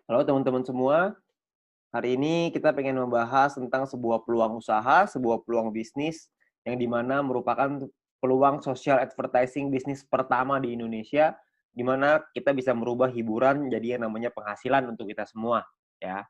Halo teman-teman semua, hari ini kita pengen membahas tentang sebuah peluang usaha, sebuah peluang bisnis yang dimana merupakan peluang social advertising bisnis pertama di Indonesia, di mana kita bisa merubah hiburan jadi yang namanya penghasilan untuk kita semua, ya.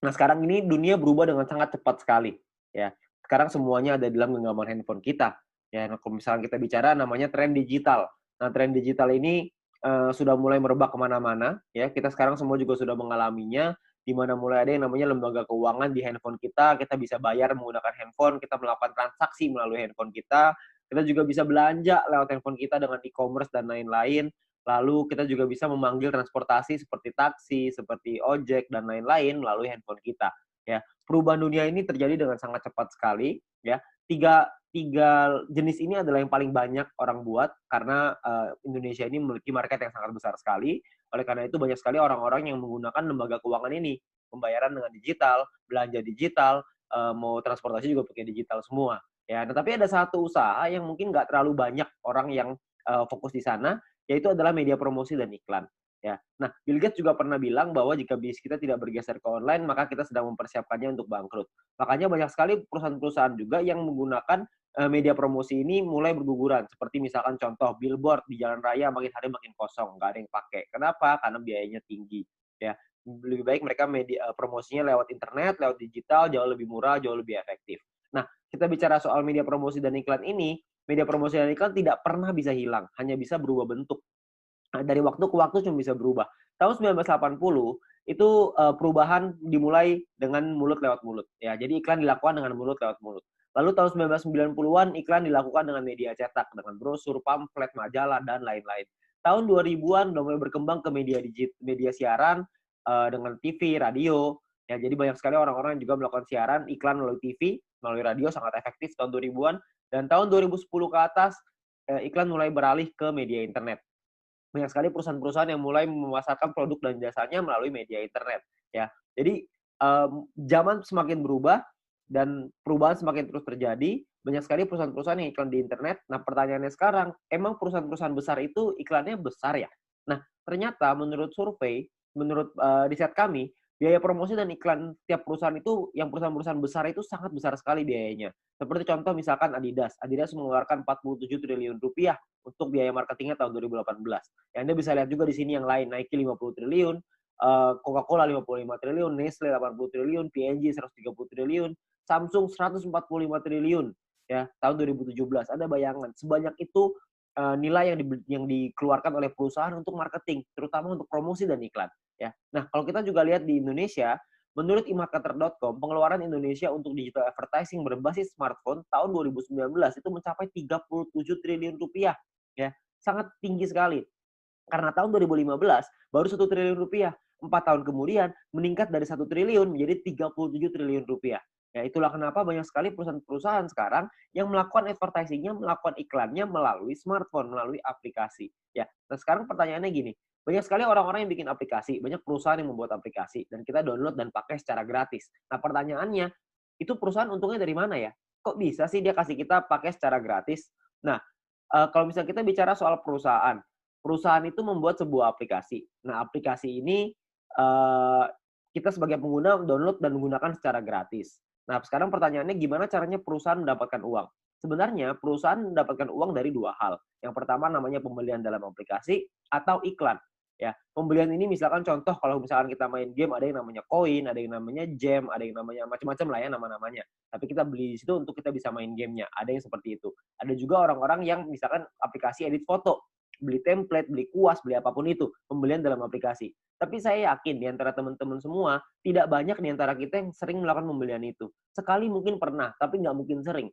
Nah, sekarang ini dunia berubah dengan sangat cepat sekali, ya. Sekarang semuanya ada dalam genggaman handphone kita, ya. Nah, kalau misalnya kita bicara namanya tren digital. Nah, tren digital ini sudah mulai merebak kemana-mana, ya. Kita sekarang semua juga sudah mengalaminya, di mana mulai ada yang namanya lembaga keuangan di handphone kita bisa bayar menggunakan handphone, kita melakukan transaksi melalui handphone kita juga bisa belanja lewat handphone kita dengan e-commerce dan lain-lain. Lalu kita juga bisa memanggil transportasi seperti taksi, seperti ojek, dan lain-lain melalui handphone kita. Ya, perubahan dunia ini terjadi dengan sangat cepat sekali. Ya, tiga tiga jenis ini adalah yang paling banyak orang buat karena Indonesia ini memiliki market yang sangat besar sekali. Oleh karena itu banyak sekali orang-orang yang menggunakan lembaga keuangan ini, pembayaran dengan digital, belanja digital, mau transportasi juga pakai digital semua. Ya, tetapi ada satu usaha yang mungkin nggak terlalu banyak orang yang fokus di sana, yaitu adalah media promosi dan iklan. Ya. Nah, Bill Gates juga pernah bilang bahwa jika bisnis kita tidak bergeser ke online, maka kita sedang mempersiapkannya untuk bangkrut. Makanya banyak sekali perusahaan-perusahaan juga yang menggunakan media promosi ini mulai berguguran. Seperti misalkan contoh billboard di jalan raya makin hari makin kosong, nggak ada yang pakai. Kenapa? Karena biayanya tinggi. Ya, lebih baik mereka media promosinya lewat internet, lewat digital, jauh lebih murah, jauh lebih efektif. Nah, kita bicara soal media promosi dan iklan ini, media promosi dan iklan tidak pernah bisa hilang, hanya bisa berubah bentuk. Dari waktu ke waktu cuma bisa berubah. Tahun 1980 itu perubahan dimulai dengan mulut lewat mulut. Ya, jadi iklan dilakukan dengan mulut lewat mulut. Lalu tahun 1990-an iklan dilakukan dengan media cetak, dengan brosur, pamflet, majalah, dan lain-lain. Tahun 2000-an udah mulai berkembang ke media siaran dengan TV, radio. Ya, jadi banyak sekali orang-orang yang juga melakukan siaran iklan melalui TV, melalui radio sangat efektif tahun 2000-an. Dan tahun 2010 ke atas iklan mulai beralih ke media internet. Banyak sekali perusahaan-perusahaan yang mulai memasarkan produk dan jasanya melalui media internet, ya. Jadi, zaman semakin berubah dan perubahan semakin terus terjadi, banyak sekali perusahaan-perusahaan yang iklan di internet. Nah, pertanyaannya sekarang, emang perusahaan-perusahaan besar itu iklannya besar ya? Nah, ternyata menurut survei, menurut, riset kami, biaya promosi dan iklan tiap perusahaan itu, yang perusahaan-perusahaan besar itu sangat besar sekali biayanya. Seperti contoh misalkan Adidas. Adidas mengeluarkan 47 triliun rupiah untuk biaya marketingnya tahun 2018. Ya, Anda bisa lihat juga di sini yang lain, Nike 50 triliun, Coca-Cola 55 triliun, Nestle 80 triliun, P&G 130 triliun, Samsung 145 triliun ya tahun 2017. Ada bayangan sebanyak itu nilai yang dikeluarkan oleh perusahaan untuk marketing, terutama untuk promosi dan iklan ya. Nah, kalau kita juga lihat di Indonesia, menurut emarketer.com, pengeluaran Indonesia untuk digital advertising berbasis smartphone tahun 2019 itu mencapai 37 triliun rupiah ya. Sangat tinggi sekali. Karena tahun 2015 baru 1 triliun rupiah. 4 tahun kemudian meningkat dari 1 triliun menjadi 37 triliun rupiah. Ya, itulah kenapa banyak sekali perusahaan-perusahaan sekarang yang melakukan advertising-nya, melakukan iklannya melalui smartphone, melalui aplikasi. Ya, nah sekarang pertanyaannya gini, banyak sekali orang-orang yang bikin aplikasi, banyak perusahaan yang membuat aplikasi, dan kita download dan pakai secara gratis. Nah pertanyaannya, itu perusahaan untungnya dari mana ya? Kok bisa sih dia kasih kita pakai secara gratis? Nah, kalau misalnya kita bicara soal perusahaan, perusahaan itu membuat sebuah aplikasi. Nah, aplikasi ini kita sebagai pengguna download dan menggunakan secara gratis. Nah, sekarang pertanyaannya gimana caranya perusahaan mendapatkan uang? Sebenarnya perusahaan mendapatkan uang dari dua hal. Yang pertama namanya pembelian dalam aplikasi atau iklan. Ya, pembelian ini misalkan contoh kalau misalkan kita main game ada yang namanya koin, ada yang namanya gem, ada yang namanya macam-macam lah ya nama-namanya. Tapi kita beli di situ untuk kita bisa main gamenya. Ada yang seperti itu. Ada juga orang-orang yang misalkan aplikasi edit foto, beli template, beli kuas, beli apapun itu, pembelian dalam aplikasi. Tapi saya yakin di antara teman-teman semua, tidak banyak di antara kita yang sering melakukan pembelian itu. Sekali mungkin pernah, tapi nggak mungkin sering.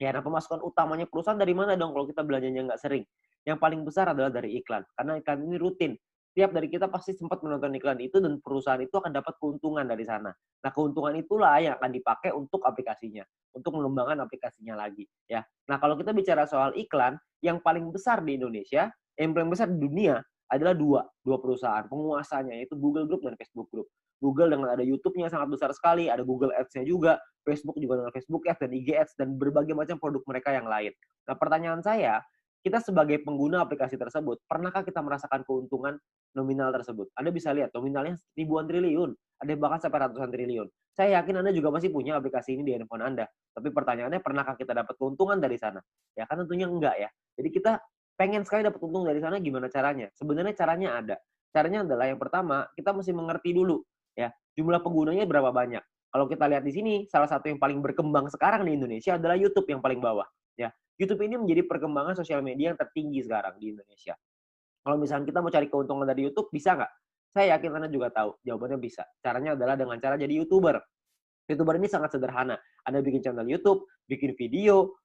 Ya, nah pemasukan utamanya perusahaan dari mana dong kalau kita belanjanya nggak sering? Yang paling besar adalah dari iklan, karena iklan ini rutin. Tiap dari kita pasti sempat menonton iklan itu dan perusahaan itu akan dapat keuntungan dari sana. Nah, keuntungan itulah yang akan dipakai untuk aplikasinya, untuk mengembangkan aplikasinya lagi. Ya, nah kalau kita bicara soal iklan, yang paling besar di Indonesia, yang paling besar di dunia adalah dua perusahaan penguasanya, yaitu Google Group dan Facebook Group. Google dengan ada YouTube-nya sangat besar sekali, ada Google Ads-nya juga, Facebook juga dengan Facebook Ads dan IG Ads dan berbagai macam produk mereka yang lain. Nah, pertanyaan saya, kita sebagai pengguna aplikasi tersebut, pernahkah kita merasakan keuntungan nominal tersebut? Anda bisa lihat nominalnya ribuan triliun, ada bahkan sampai ratusan triliun. Saya yakin Anda juga pasti punya aplikasi ini di handphone Anda. Tapi pertanyaannya, pernahkah kita dapat keuntungan dari sana? Ya kan tentunya enggak ya. Jadi kita pengen sekali dapat untung dari sana, gimana caranya? Sebenarnya caranya ada. Caranya adalah yang pertama, kita mesti mengerti dulu ya, jumlah penggunanya berapa banyak. Kalau kita lihat di sini, salah satu yang paling berkembang sekarang di Indonesia adalah YouTube yang paling bawah. Ya, YouTube ini menjadi perkembangan sosial media yang tertinggi sekarang di Indonesia. Kalau misalnya kita mau cari keuntungan dari YouTube, bisa nggak? Saya yakin Anda juga tahu, jawabannya bisa. Caranya adalah dengan cara jadi YouTuber. YouTuber ini sangat sederhana. Anda bikin channel YouTube, bikin video,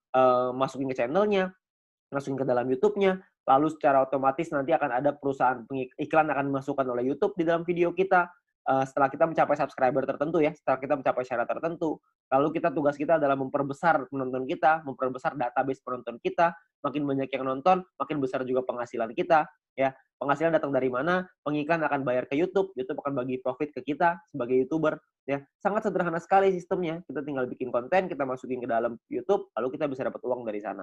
masukin ke channelnya, masukin ke dalam YouTube-nya, lalu secara otomatis nanti akan ada perusahaan iklan akan dimasukkan oleh YouTube di dalam video kita. Setelah kita mencapai subscriber tertentu ya, setelah kita mencapai syarat tertentu, lalu tugas kita adalah memperbesar penonton kita, memperbesar database penonton kita, makin banyak yang nonton, makin besar juga penghasilan kita, ya. Penghasilan datang dari mana? Pengiklan akan bayar ke YouTube, YouTube akan bagi profit ke kita sebagai YouTuber, ya. Sangat sederhana sekali sistemnya. Kita tinggal bikin konten, kita masukin ke dalam YouTube, lalu kita bisa dapat uang dari sana.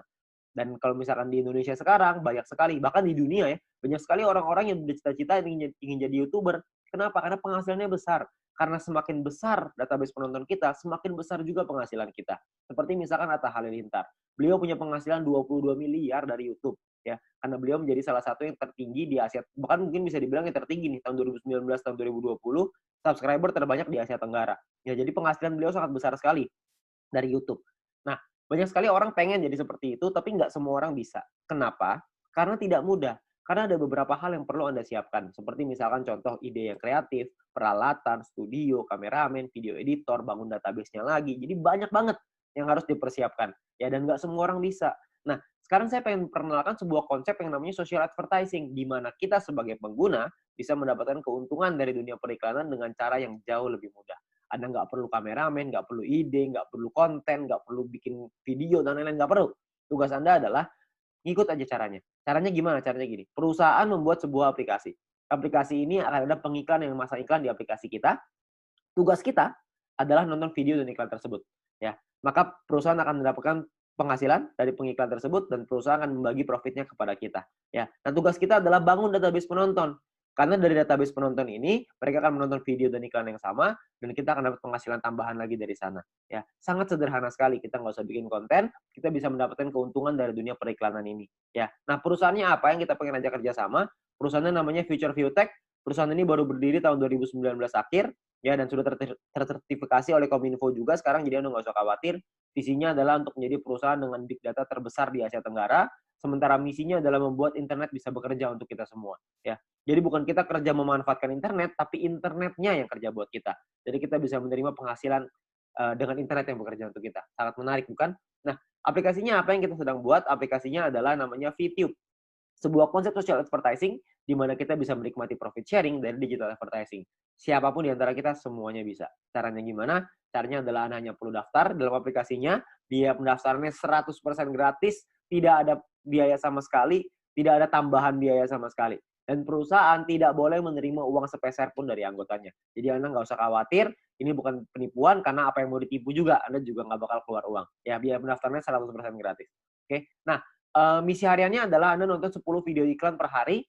Dan kalau misalkan di Indonesia sekarang, banyak sekali, bahkan di dunia ya, banyak sekali orang-orang yang bercita-cita ingin jadi YouTuber. Kenapa? Karena penghasilannya besar. Karena semakin besar database penonton kita, semakin besar juga penghasilan kita. Seperti misalkan Atta Halilintar. Beliau punya penghasilan 22 miliar dari YouTube. Ya, karena beliau menjadi salah satu yang tertinggi di Asia, bahkan mungkin bisa dibilang yang tertinggi nih, tahun 2019, tahun 2020, subscriber terbanyak di Asia Tenggara. Ya, jadi penghasilan beliau sangat besar sekali dari YouTube. Nah, banyak sekali orang pengen jadi seperti itu, tapi nggak semua orang bisa. Kenapa? Karena tidak mudah. Karena ada beberapa hal yang perlu Anda siapkan. Seperti misalkan contoh ide yang kreatif, peralatan, studio, kameramen, video editor, bangun database-nya lagi. Jadi banyak banget yang harus dipersiapkan. Ya, dan nggak semua orang bisa. Nah, sekarang saya pengen perkenalkan sebuah konsep yang namanya social advertising, di mana kita sebagai pengguna bisa mendapatkan keuntungan dari dunia periklanan dengan cara yang jauh lebih mudah. Anda nggak perlu kameramen, nggak perlu ide, nggak perlu konten, nggak perlu bikin video, dan lain-lain, nggak perlu. Tugas Anda adalah ngikut aja caranya. Caranya gimana? Caranya gini, perusahaan membuat sebuah aplikasi. Aplikasi ini akan ada pengiklan yang memasang iklan di aplikasi kita. Tugas kita adalah nonton video dan iklan tersebut. Ya, maka perusahaan akan mendapatkan penghasilan dari pengiklan tersebut dan perusahaan akan membagi profitnya kepada kita. Ya, nah tugas kita adalah bangun database penonton. Karena dari database penonton ini, mereka akan menonton video dan iklan yang sama, dan kita akan dapat penghasilan tambahan lagi dari sana. Ya, sangat sederhana sekali. Kita nggak usah bikin konten, kita bisa mendapatkan keuntungan dari dunia periklanan ini. Ya, nah perusahaannya apa yang kita pengen ajak kerjasama? Perusahaannya namanya Future View Tech. Perusahaan ini baru berdiri tahun 2019 akhir, ya, dan sudah tersertifikasi oleh Kominfo juga sekarang, jadi Anda nggak usah khawatir. Visinya adalah untuk menjadi perusahaan dengan big data terbesar di Asia Tenggara, sementara misinya adalah membuat internet bisa bekerja untuk kita semua. Ya, jadi bukan kita kerja memanfaatkan internet, tapi internetnya yang kerja buat kita. Jadi kita bisa menerima penghasilan dengan internet yang bekerja untuk kita. Sangat menarik, bukan? Nah, aplikasinya apa yang kita sedang buat? Aplikasinya adalah namanya VTube. Sebuah konsep social advertising di mana kita bisa menikmati profit sharing dari digital advertising. Siapapun di antara kita semuanya bisa. Caranya gimana? Caranya adalah Anda hanya perlu daftar dalam aplikasinya, biaya pendaftarannya 100% gratis, tidak ada biaya sama sekali, tidak ada tambahan biaya sama sekali. Dan perusahaan tidak boleh menerima uang sepeser pun dari anggotanya. Jadi Anda nggak usah khawatir, ini bukan penipuan, karena apa yang mau ditipu juga, Anda juga nggak bakal keluar uang. Ya, biaya pendaftarannya 100% gratis. Oke, nah, misi hariannya adalah Anda nonton 10 video iklan per hari.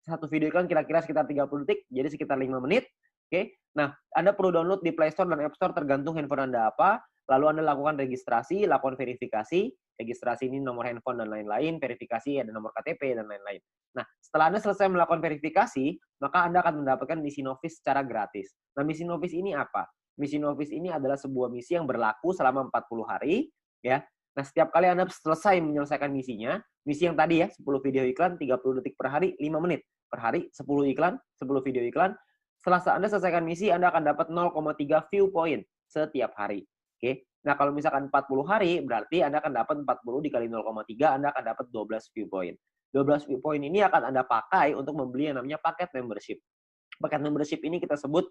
Satu video iklan kira-kira sekitar 30 detik, jadi sekitar 5 menit. Oke, nah Anda perlu download di Play Store dan App Store tergantung handphone Anda apa. Lalu Anda lakukan registrasi, lakukan verifikasi. Registrasi ini nomor handphone dan lain-lain, verifikasi ada nomor KTP dan lain-lain. Nah, setelah Anda selesai melakukan verifikasi, maka Anda akan mendapatkan misi novis secara gratis. Nah, misi novis ini apa? Misi novis ini adalah sebuah misi yang berlaku selama 40 hari, ya. Nah, setiap kali Anda selesai menyelesaikan misinya, misi yang tadi ya, 10 video iklan, 30 detik per hari, 5 menit per hari, 10 iklan, 10 video iklan. Setelah Anda selesaikan misi, Anda akan dapat 0,3 view point setiap hari. Oke. Nah, kalau misalkan 40 hari, berarti Anda akan dapat 40 dikali 0,3, Anda akan dapat 12 view point. 12 view point ini akan Anda pakai untuk membeli yang namanya paket membership. Paket membership ini kita sebut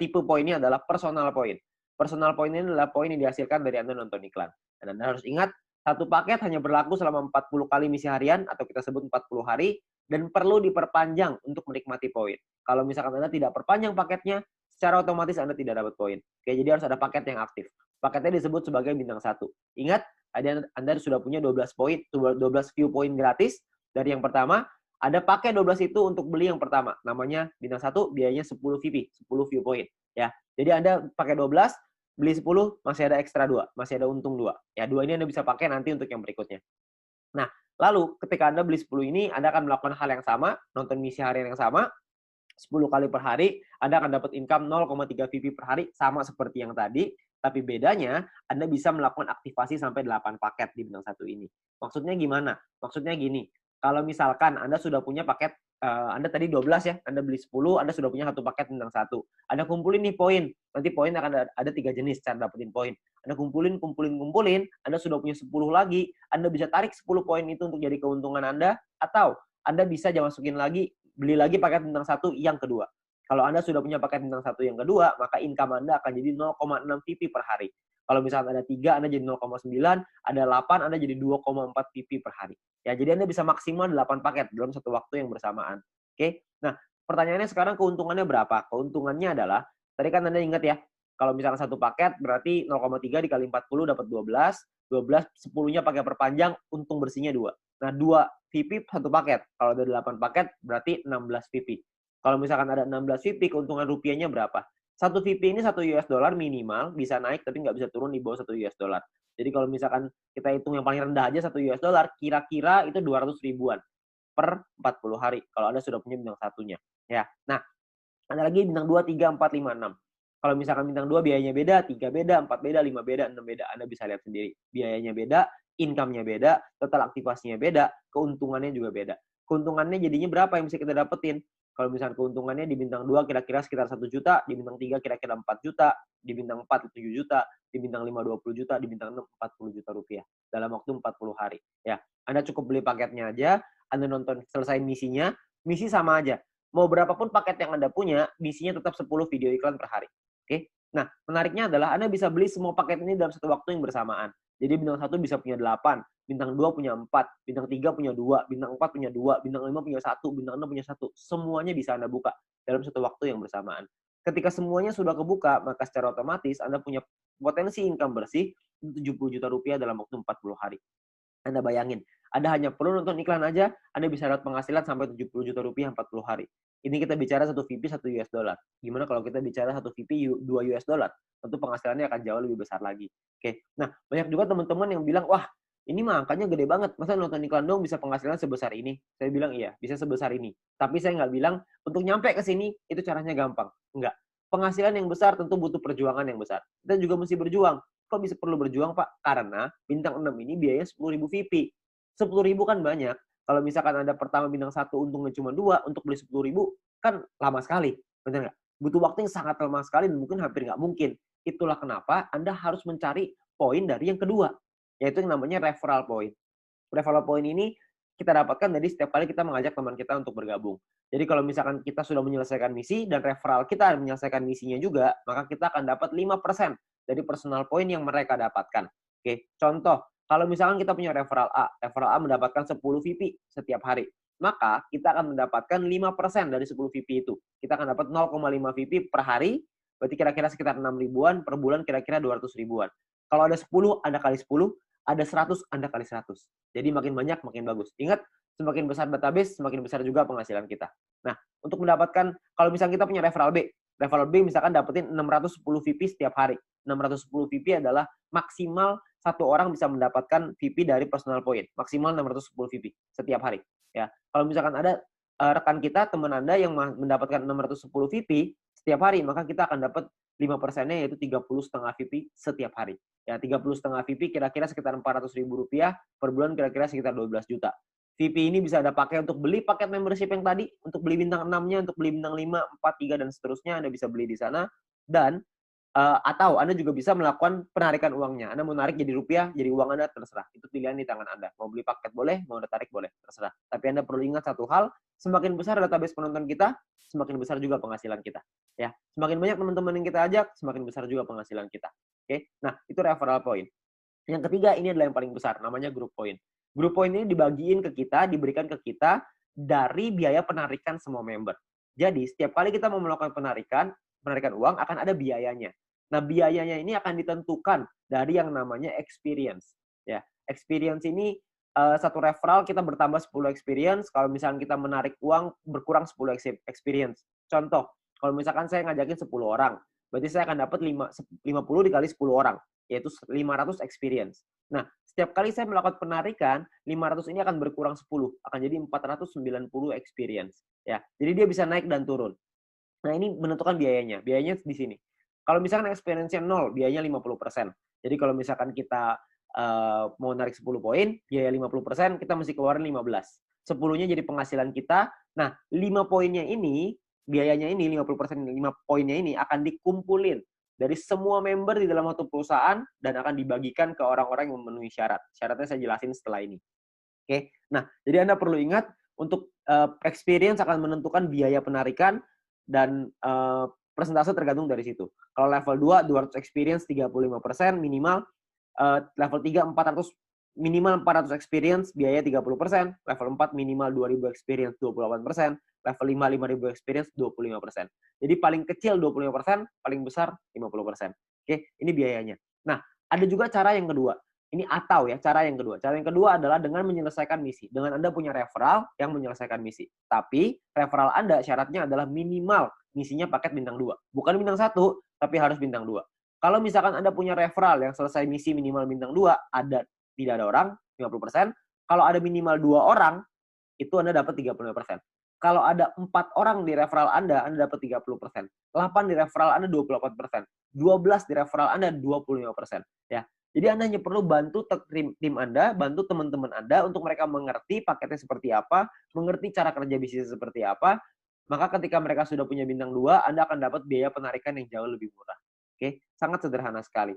tipe poinnya adalah personal point. Personal point ini adalah poin yang dihasilkan dari Anda nonton iklan. Dan Anda harus ingat, satu paket hanya berlaku selama 40 kali misi harian, atau kita sebut 40 hari, dan perlu diperpanjang untuk menikmati poin. Kalau misalkan Anda tidak perpanjang paketnya, secara otomatis Anda tidak dapat poin. Oke, jadi harus ada paket yang aktif. Paketnya disebut sebagai bintang 1. Ingat, Anda sudah punya 12 poin, 12 view point gratis dari yang pertama. Anda pakai 12 itu untuk beli yang pertama. Namanya bintang 1, biayanya 10 VP, 10 view point. Ya. Jadi Anda pakai 12, beli 10, masih ada ekstra 2. Masih ada untung 2. Ya, 2 ini Anda bisa pakai nanti untuk yang berikutnya. Nah, lalu ketika Anda beli 10 ini, Anda akan melakukan hal yang sama, nonton misi harian yang sama, 10 kali per hari, Anda akan dapat income 0,3 VP per hari, sama seperti yang tadi, tapi bedanya Anda bisa melakukan aktivasi sampai 8 paket di bintang 1 ini. Maksudnya gimana? Maksudnya gini, kalau misalkan Anda sudah punya paket, Anda tadi 12 ya, Anda beli 10, Anda sudah punya 1 paket bintang 1. Anda kumpulin nih poin, nanti poin akan ada 3 jenis cara dapetin poin. Anda kumpulin, Anda sudah punya 10 lagi, Anda bisa tarik 10 poin itu untuk jadi keuntungan Anda, atau Anda bisa masukin lagi, beli lagi paket bintang 1 yang kedua. Kalau Anda sudah punya paket bintang 1 yang kedua, maka income Anda akan jadi 0,6 VP per hari. Kalau misalnya ada 3, Anda jadi 0,9, ada 8, Anda jadi 2,4 VP per hari. Ya, jadi Anda bisa maksimal 8 paket dalam satu waktu yang bersamaan. Oke? Nah, pertanyaannya sekarang keuntungannya berapa? Keuntungannya adalah, tadi kan Anda ingat ya, kalau misalnya satu paket berarti 0,3 dikali 40 dapat 12, 10-nya pakai perpanjang, untung bersihnya 2. Nah, 2 VP satu paket. Kalau ada 8 paket berarti 16 VP. Kalau misalkan ada 16 VP, keuntungan rupiahnya berapa? Satu VP ini 1 US dollar minimal, bisa naik tapi nggak bisa turun di bawah 1 US dollar. Jadi kalau misalkan kita hitung yang paling rendah aja 1 US dollar, kira-kira itu 200 ribuan per 40 hari. Kalau Anda sudah punya bintang satunya. Ya. Nah, ada lagi bintang 2, 3, 4, 5, 6. Kalau misalkan bintang 2 biayanya beda, 3 beda, 4 beda, 5 beda, 6 beda. Anda bisa lihat sendiri. Biayanya beda, income-nya beda, total aktivasinya beda, keuntungannya juga beda. Keuntungannya jadinya berapa yang bisa kita dapetin? Kalau misalkan keuntungannya di bintang 2 kira-kira sekitar 1 juta, di bintang 3 kira-kira 4 juta, di bintang 4 7 juta, di bintang 5 20 juta, di bintang 6 40 juta rupiah dalam waktu 40 hari. Ya, Anda cukup beli paketnya aja, Anda nonton selesai misinya, misi sama aja. Mau berapapun paket yang Anda punya, misinya tetap 10 video iklan per hari. Oke? Nah, menariknya adalah Anda bisa beli semua paket ini dalam satu waktu yang bersamaan. Jadi bintang 1 bisa punya 8, bintang 2 punya 4, bintang 3 punya 2, bintang 4 punya 2, bintang 5 punya 1, bintang 6 punya 1. Semuanya bisa Anda buka dalam satu waktu yang bersamaan. Ketika semuanya sudah kebuka, maka secara otomatis Anda punya potensi income bersih 70 juta rupiah dalam waktu 40 hari. Anda bayangin, Anda hanya perlu nonton iklan aja, Anda bisa dapat penghasilan sampai 70 juta rupiah 40 hari. Ini kita bicara 1 VP 1 US dollar. Gimana kalau kita bicara 1 VP 2 US dollar? Tentu penghasilannya akan jauh lebih besar lagi. Oke. Nah, banyak juga teman-teman yang bilang, "Wah, ini mah angkanya gede banget. Masa nonton iklan dong bisa penghasilan sebesar ini?" Saya bilang, "Iya, bisa sebesar ini." Tapi saya nggak bilang untuk nyampe ke sini itu caranya gampang. Enggak. Penghasilan yang besar tentu butuh perjuangan yang besar. Kita juga mesti berjuang. Kok bisa perlu berjuang, Pak? Karena bintang 6 ini biayanya 10.000 VP. 10.000 kan banyak. Kalau misalkan Anda pertama bintang 1 untungnya cuma 2, untuk beli 10.000 kan lama sekali. Benar nggak? Butuh waktu yang sangat lama sekali dan mungkin hampir nggak mungkin. Itulah kenapa Anda harus mencari poin dari yang kedua, yaitu yang namanya referral point. Referral point ini kita dapatkan dari setiap kali kita mengajak teman kita untuk bergabung. Jadi kalau misalkan kita sudah menyelesaikan misi dan referral kita menyelesaikan misinya juga, maka kita akan dapat 5% dari personal point yang mereka dapatkan. Oke, contoh, kalau misalkan kita punya referral A mendapatkan 10 VP setiap hari, maka kita akan mendapatkan 5% dari 10 VP itu. Kita akan dapat 0,5 VP per hari, berarti kira-kira sekitar 6 ribuan, per bulan kira-kira 200 ribuan. Kalau ada 10, Anda kali 10, ada 100, Anda kali 100. Jadi makin banyak, makin bagus. Ingat, semakin besar database, semakin besar juga penghasilan kita. Nah, untuk mendapatkan, kalau misalnya kita punya referral B misalkan dapetin 610 VP setiap hari. 610 VP adalah maksimal satu orang bisa mendapatkan VP dari personal point. Maksimal 610 VP setiap hari. Ya, kalau misalkan ada rekan kita, teman Anda yang mendapatkan 610 VP setiap hari, maka kita akan dapat 5%-nya yaitu 30,5 VP setiap hari. Ya, 30,5 VP kira-kira sekitar 400 ribu rupiah per bulan, kira-kira sekitar 12 juta. VP ini bisa Anda pakai untuk beli paket membership yang tadi, untuk beli bintang 6-nya, untuk beli bintang 5, 4, 3, dan seterusnya. Anda bisa beli di sana. Dan atau Anda juga bisa melakukan penarikan uangnya. Anda mau narik jadi rupiah, jadi uang Anda, terserah. Itu pilihan di tangan Anda. Mau beli paket boleh, mau Anda tarik boleh, terserah. Tapi Anda perlu ingat satu hal, semakin besar database penonton kita, semakin besar juga penghasilan kita. Ya, semakin banyak teman-teman yang kita ajak, semakin besar juga penghasilan kita. Oke, nah itu referral point. Yang ketiga ini adalah yang paling besar, namanya group point. Group point ini dibagiin ke kita, diberikan ke kita dari biaya penarikan semua member. Jadi setiap kali kita mau melakukan penarikan uang akan ada biayanya. Nah, biayanya ini akan ditentukan dari yang namanya experience. Ya, experience ini satu referral kita bertambah 10 experience. Kalau misalkan kita menarik uang berkurang 10 experience. Contoh, kalau misalkan saya ngajakin 10 orang, berarti saya akan dapat 50 dikali 10 orang, yaitu 500 experience. Nah, setiap kali saya melakukan penarikan, 500 ini akan berkurang 10, akan jadi 490 experience. Ya, jadi dia bisa naik dan turun. Nah, ini menentukan biayanya. Biayanya di sini. Kalau misalkan experience-nya 0, biayanya 50%. Jadi kalau misalkan kita mau narik 10 poin, biaya 50%, kita mesti keluarin 15. 10-nya jadi penghasilan kita. Nah, 5 poinnya ini, biayanya ini, 50%, 5 poinnya ini akan dikumpulin dari semua member di dalam satu perusahaan dan akan dibagikan ke orang-orang yang memenuhi syarat. Syaratnya saya jelasin setelah ini. Oke. Nah, jadi Anda perlu ingat untuk experience akan menentukan biaya penarikan dan persentase tergantung dari situ. Kalau level 2, 200 experience 35% minimal. Level 3, 400 minimal 400 experience, biaya 30%. Level 4 minimal 2000 experience, 28%. Level 5, 5000 experience, 25%. Jadi paling kecil 25%, paling besar 50%. Oke, ini biayanya. Nah, ada juga cara yang kedua. Ini atau ya, cara yang kedua. Cara yang kedua adalah dengan menyelesaikan misi. Dengan Anda punya referral yang menyelesaikan misi. Tapi referral Anda syaratnya adalah minimal misinya paket bintang 2. Bukan bintang 1, tapi harus bintang 2. Kalau misalkan Anda punya referral yang selesai misi minimal bintang 2, tidak ada orang, 50%. Kalau ada minimal 2 orang, itu Anda dapat 35%. Kalau ada 4 orang di referral Anda dapat 30%. 8 di referral Anda 28%. 12 di referral Anda 25%. Ya. Jadi Anda hanya perlu bantu tim Anda, bantu teman-teman Anda untuk mereka mengerti paketnya seperti apa, mengerti cara kerja bisnis seperti apa. Maka ketika mereka sudah punya bintang 2, Anda akan dapat biaya penarikan yang jauh lebih murah. Oke, sangat sederhana sekali.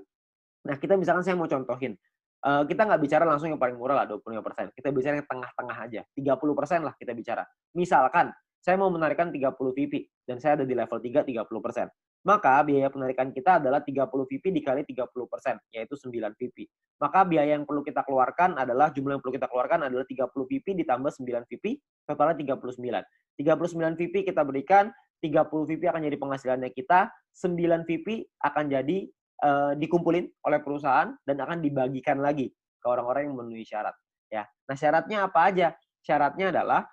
Nah, kita misalkan saya mau contohin. Kita nggak bicara langsung yang paling murah lah, 25%. Kita bicara yang tengah-tengah aja. 30% lah kita bicara. Misalkan, saya mau menarikan 30 VP, dan saya ada di level 3, 30%. Maka biaya penarikan kita adalah 30 VP dikali 30%, yaitu 9 VP. Maka biaya yang perlu kita keluarkan adalah, jumlah yang perlu kita keluarkan adalah 30 VP ditambah 9 VP, totalnya 39. 39 VP kita berikan, 30 VP akan jadi penghasilannya kita, 9 VP akan jadi dikumpulin oleh perusahaan dan akan dibagikan lagi ke orang-orang yang memenuhi syarat. Ya, nah syaratnya apa aja? Syaratnya adalah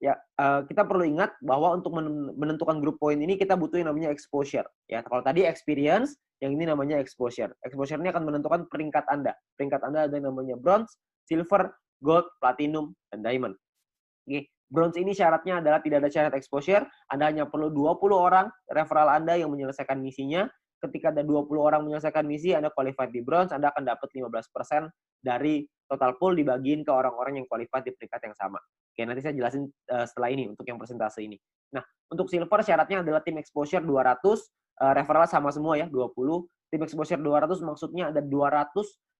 ya kita perlu ingat bahwa untuk menentukan grup poin ini kita butuh yang namanya exposure. Ya, kalau tadi experience, yang ini namanya exposure. Exposure ini akan menentukan peringkat Anda. Peringkat Anda ada yang namanya bronze, silver, gold, platinum, dan diamond. Oke. Bronze ini syaratnya adalah tidak ada syarat exposure. Anda hanya perlu 20 orang referral Anda yang menyelesaikan misinya. Ketika ada 20 orang menyelesaikan misi, Anda qualified di bronze, Anda akan dapat 15% dari total pool dibagiin ke orang-orang yang qualified di peringkat yang sama. Oke, nanti saya jelasin setelah ini untuk yang persentase ini. Nah, untuk silver syaratnya adalah tim exposure 200, referral sama semua ya, 20. Tim exposure 200 maksudnya ada 200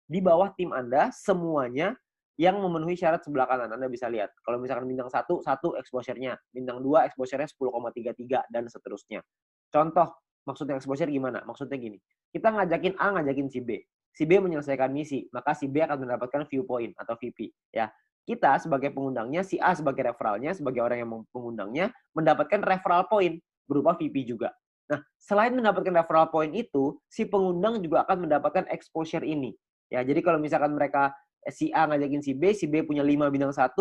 di bawah tim Anda semuanya yang memenuhi syarat sebelah kanan. Anda bisa lihat. Kalau misalkan bintang 1, 1 exposure-nya. Bintang 2, exposure-nya 10,33 dan seterusnya. Contoh, maksudnya exposure gimana? Maksudnya gini. Kita ngajakin A, ngajakin si B. Si B menyelesaikan misi, maka si B akan mendapatkan viewpoint atau VP. Ya. Kita sebagai pengundangnya, si A sebagai referralnya, sebagai orang yang mengundangnya, mendapatkan referral point berupa VP juga. Nah, selain mendapatkan referral point itu, si pengundang juga akan mendapatkan exposure ini. Ya, jadi kalau misalkan mereka si A ngajakin si B punya 5 bintang 1,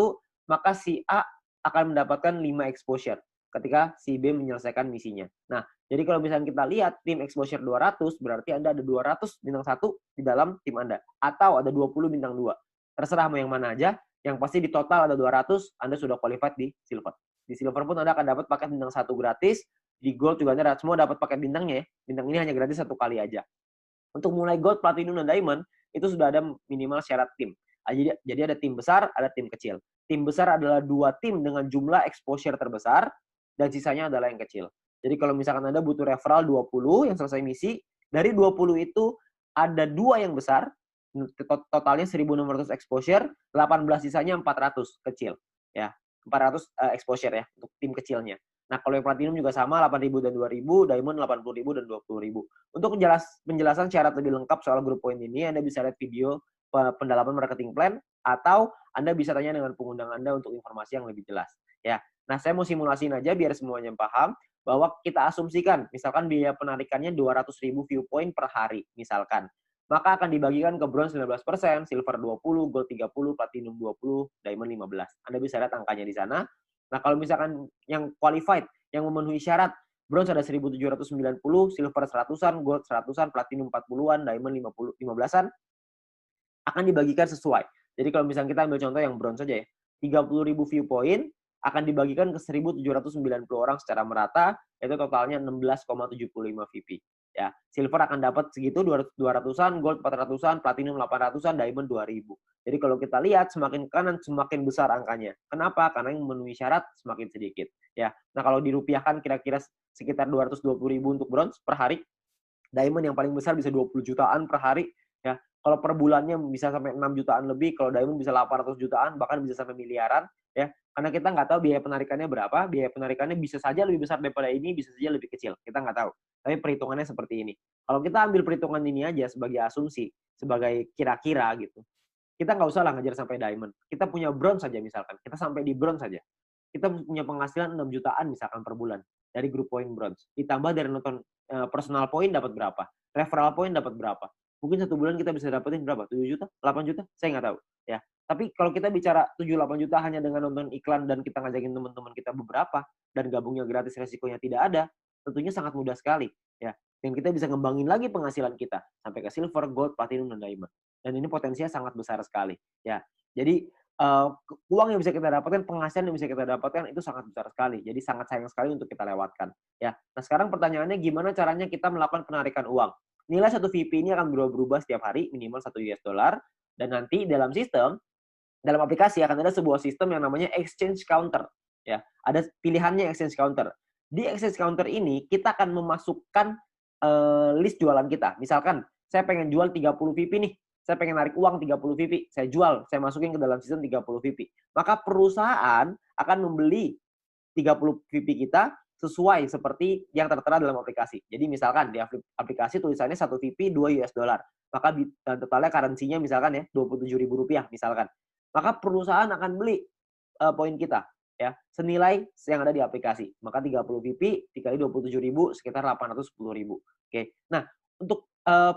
maka si A akan mendapatkan 5 exposure ketika si B menyelesaikan misinya. Nah, jadi kalau misalnya kita lihat tim exposure 200, berarti Anda ada 200 bintang 1 di dalam tim Anda. Atau ada 20 bintang 2. Terserah mau yang mana aja, yang pasti di total ada 200, Anda sudah qualified di silver. Di silver pun Anda akan dapat paket bintang 1 gratis, di gold juga Anda semua dapat paket bintangnya ya. Bintang ini hanya gratis 1 kali aja. Untuk mulai gold, platinum, dan diamond, itu sudah ada minimal syarat tim. Jadi ada tim besar, ada tim kecil. Tim besar adalah 2 tim dengan jumlah exposure terbesar, dan sisanya adalah yang kecil. Jadi kalau misalkan Anda butuh referral 20 yang selesai misi, dari 20 itu ada 2 yang besar, totalnya 1.600 exposure, 18 sisanya 400 kecil. Ya, 400 exposure ya, untuk tim kecilnya. Nah, kalau yang platinum juga sama, 8.000 dan 2.000, diamond 80.000 dan 20.000. Untuk penjelasan syarat lebih lengkap soal grup poin ini, Anda bisa lihat video pendalaman marketing plan, atau Anda bisa tanya dengan pengundang Anda untuk informasi yang lebih jelas. Ya, nah saya mau simulasiin aja biar semuanya paham, bahwa kita asumsikan, misalkan biaya penarikannya 200.000 view point per hari, misalkan. maka akan dibagikan ke bronze 19%, silver 20%, gold 30%, platinum 20%, diamond 15%. Anda bisa lihat angkanya di sana. Nah, kalau misalkan yang qualified, yang memenuhi syarat, bronze ada 1.790, silver 100-an, gold 100-an, platinum 40-an, diamond 15-an, akan dibagikan sesuai. Jadi kalau misalnya kita ambil contoh yang bronze saja ya, 30.000 viewpoint akan dibagikan ke 1.790 orang secara merata, itu totalnya 16,75 VP. Ya, silver akan dapat segitu 200-an, gold 400-an, platinum 800-an, diamond 2.000. Jadi kalau kita lihat semakin kanan semakin besar angkanya. Kenapa? Karena yang memenuhi syarat semakin sedikit. Ya, nah kalau dirupiahkan kira-kira sekitar 220.000 untuk bronze per hari. Diamond yang paling besar bisa 20 jutaan per hari. Ya, kalau per bulannya bisa sampai 6 jutaan lebih, kalau diamond bisa 800 jutaan, bahkan bisa sampai miliaran. Ya, karena kita nggak tahu biaya penarikannya berapa, biaya penarikannya bisa saja lebih besar daripada ini, bisa saja lebih kecil, kita nggak tahu. Tapi perhitungannya seperti ini. Kalau kita ambil perhitungan ini aja sebagai asumsi, sebagai kira-kira gitu, kita nggak usah lah ngejar sampai diamond. Kita punya bronze saja misalkan, kita sampai di bronze saja. Kita punya penghasilan 6 jutaan misalkan per bulan dari grup poin bronze. Ditambah dari nonton personal point dapat berapa, referral point dapat berapa. Mungkin satu bulan kita bisa dapetin berapa? 7 juta? 8 juta? Saya nggak tahu. Ya. Tapi kalau kita bicara 7-8 juta hanya dengan nonton iklan dan kita ngajakin teman-teman kita beberapa dan gabungnya gratis, resikonya tidak ada, tentunya sangat mudah sekali. Ya. Dan kita bisa ngembangin lagi penghasilan kita sampai ke silver, gold, platinum, dan diamond. Dan ini potensinya sangat besar sekali. Ya. Jadi uang yang bisa kita dapatkan, penghasilan yang bisa kita dapatkan itu sangat besar sekali. Jadi sangat sayang sekali untuk kita lewatkan. Ya. Nah sekarang pertanyaannya gimana caranya kita melakukan penarikan uang? Nilai satu VP ini akan berubah-ubah setiap hari, minimal 1 US dollar. Dan nanti dalam sistem, dalam aplikasi akan ada sebuah sistem yang namanya exchange counter. Ya, ada pilihannya exchange counter. Di exchange counter ini kita akan memasukkan list jualan kita. Misalkan saya pengen jual 30 VP nih. Saya pengen narik uang 30 VP. Saya jual, saya masukin ke dalam sistem 30 VP. Maka perusahaan akan membeli 30 VP kita sesuai seperti yang tertera dalam aplikasi. Jadi misalkan di aplikasi tulisannya 1 VP 2 US dollar. Maka totalnya currency-nya misalkan ya Rp27.000 misalkan. Maka perusahaan akan beli poin kita ya senilai yang ada di aplikasi. Maka 30 VP dikali 27.000 sekitar 810.000. Oke. Nah, untuk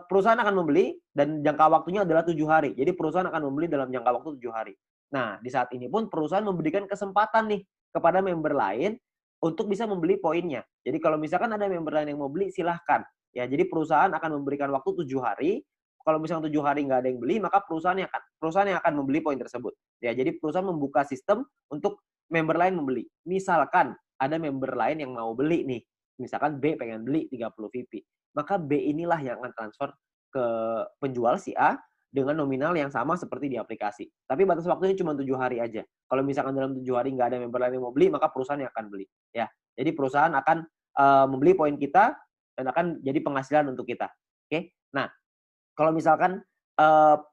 perusahaan akan membeli dan jangka waktunya adalah 7 hari. Jadi perusahaan akan membeli dalam jangka waktu 7 hari. Nah, di saat ini pun perusahaan memberikan kesempatan nih kepada member lain untuk bisa membeli poinnya. Jadi kalau misalkan ada member lain yang mau beli, silahkan. Ya, jadi perusahaan akan memberikan waktu 7 hari. Kalau misalnya 7 hari nggak ada yang beli, maka perusahaan yang akan membeli poin tersebut. Ya, jadi perusahaan membuka sistem untuk member lain membeli. Misalkan ada member lain yang mau beli nih. Misalkan B pengen beli 30 VP. Maka B inilah yang akan transfer ke penjual si A dengan nominal yang sama seperti di aplikasi. Tapi batas waktunya cuma 7 hari aja. Kalau misalkan dalam 7 hari nggak ada member lain yang mau beli, maka perusahaan yang akan beli. Ya, jadi perusahaan akan membeli poin kita dan akan jadi penghasilan untuk kita. Oke. Nah, kalau misalkan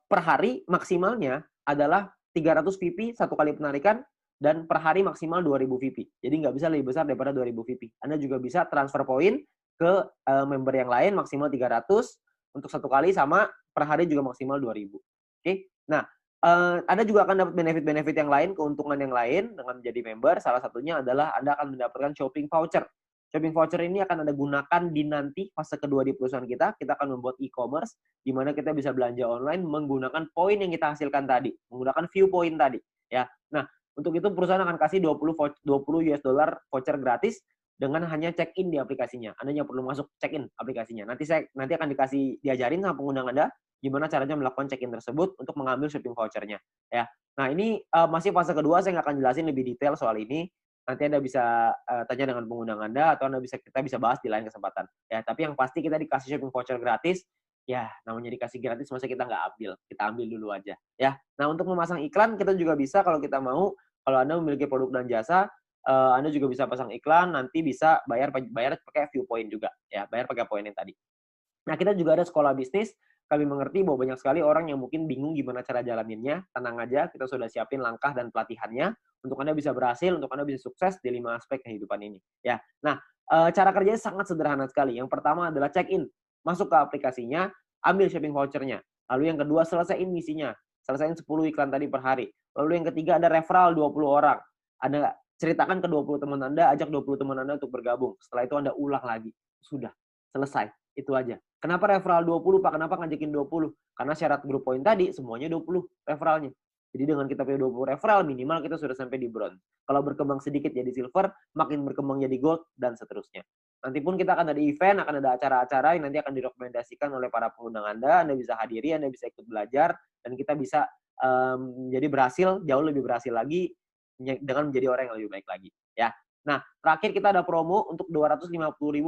per hari maksimalnya adalah 300 VP satu kali penarikan dan per hari maksimal 2.000 VP. Jadi nggak bisa lebih besar daripada 2.000 VP. Anda juga bisa transfer poin ke member yang lain maksimal 300 untuk satu kali sama per hari juga maksimal 2.000. Oke. Nah, Anda juga akan dapat benefit-benefit yang lain, keuntungan yang lain dengan menjadi member. Salah satunya adalah Anda akan mendapatkan shopping voucher. Shopping voucher ini akan Anda gunakan di nanti fase kedua di perusahaan kita. Kita akan membuat e-commerce di mana kita bisa belanja online menggunakan poin yang kita hasilkan tadi, menggunakan view point tadi, ya. Nah, untuk itu perusahaan akan kasih 20 US dollar voucher gratis dengan hanya check-in di aplikasinya. Anda hanya perlu masuk check-in aplikasinya. Nanti akan diajarin sama pengguna Anda gimana caranya melakukan check-in tersebut untuk mengambil shopping vouchernya, ya. Nah, ini masih fase kedua, saya nggak akan jelasin lebih detail soal ini. Nanti Anda bisa tanya dengan pengundang Anda atau kita bisa bahas di lain kesempatan. Ya, tapi yang pasti kita dikasih shopping voucher gratis. Ya, namanya dikasih gratis masa kita nggak ambil. Kita ambil dulu aja. Ya. Nah, untuk memasang iklan kita juga bisa kalau kita mau. Kalau Anda memiliki produk dan jasa, Anda juga bisa pasang iklan, nanti bisa bayar pakai view point juga. Ya, bayar pakai poin yang tadi. Nah, kita juga ada sekolah bisnis. Kami mengerti bahwa banyak sekali orang yang mungkin bingung gimana cara jalaninnya. Tenang aja, kita sudah siapin langkah dan pelatihannya untuk Anda bisa berhasil, untuk Anda bisa sukses di 5 aspek kehidupan ini. Ya. Nah, cara kerjanya sangat sederhana sekali. Yang pertama adalah check-in. Masuk ke aplikasinya, ambil shopping voucher-nya. Lalu yang kedua, selesaiin misinya. Selesaiin 10 iklan tadi per hari. Lalu yang ketiga ada referral 20 orang. Anda ceritakan ke 20 teman Anda, ajak 20 teman Anda untuk bergabung. Setelah itu Anda ulang lagi. Sudah, selesai. Itu aja. Kenapa referral 20, Pak? Kenapa ngajakin 20? Karena syarat grup poin tadi semuanya 20 referralnya. Jadi dengan kita punya 20 referral, minimal kita sudah sampai di bronze. Kalau berkembang sedikit jadi silver, makin berkembang jadi gold, dan seterusnya. Nanti pun kita akan ada event, akan ada acara-acara yang nanti akan direkomendasikan oleh para pengundang Anda. Anda bisa hadiri, Anda bisa ikut belajar, dan kita bisa jadi berhasil, jauh lebih berhasil lagi dengan menjadi orang yang lebih baik lagi. Ya. Nah, terakhir kita ada promo untuk 250.000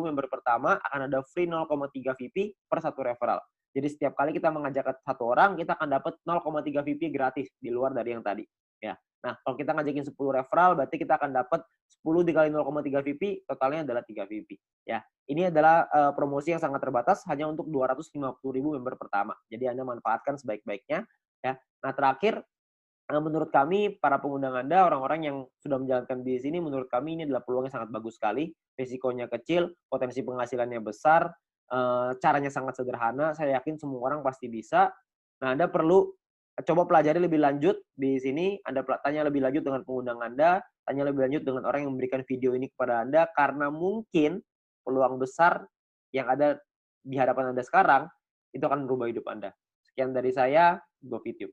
member pertama, akan ada free 0,3 VP per satu referral. Jadi setiap kali kita mengajak satu orang, kita akan dapat 0,3 VP gratis di luar dari yang tadi. Ya. Nah, kalau kita ngajakin 10 referral, berarti kita akan dapat 10 dikali 0,3 VP, totalnya adalah 3 VP. Ya. Ini adalah promosi yang sangat terbatas, hanya untuk 250.000 member pertama. Jadi Anda manfaatkan sebaik-baiknya. Ya. Nah, terakhir, menurut kami, para pengundang Anda, orang-orang yang sudah menjalankan bisnis ini, menurut kami ini adalah peluang yang sangat bagus sekali. Risikonya kecil, potensi penghasilannya besar, caranya sangat sederhana. Saya yakin semua orang pasti bisa. Nah, Anda perlu coba pelajari lebih lanjut di sini. Anda tanya lebih lanjut dengan pengundang Anda, tanya lebih lanjut dengan orang yang memberikan video ini kepada Anda, karena mungkin peluang besar yang ada di hadapan Anda sekarang, itu akan merubah hidup Anda. Sekian dari saya, GoFitube.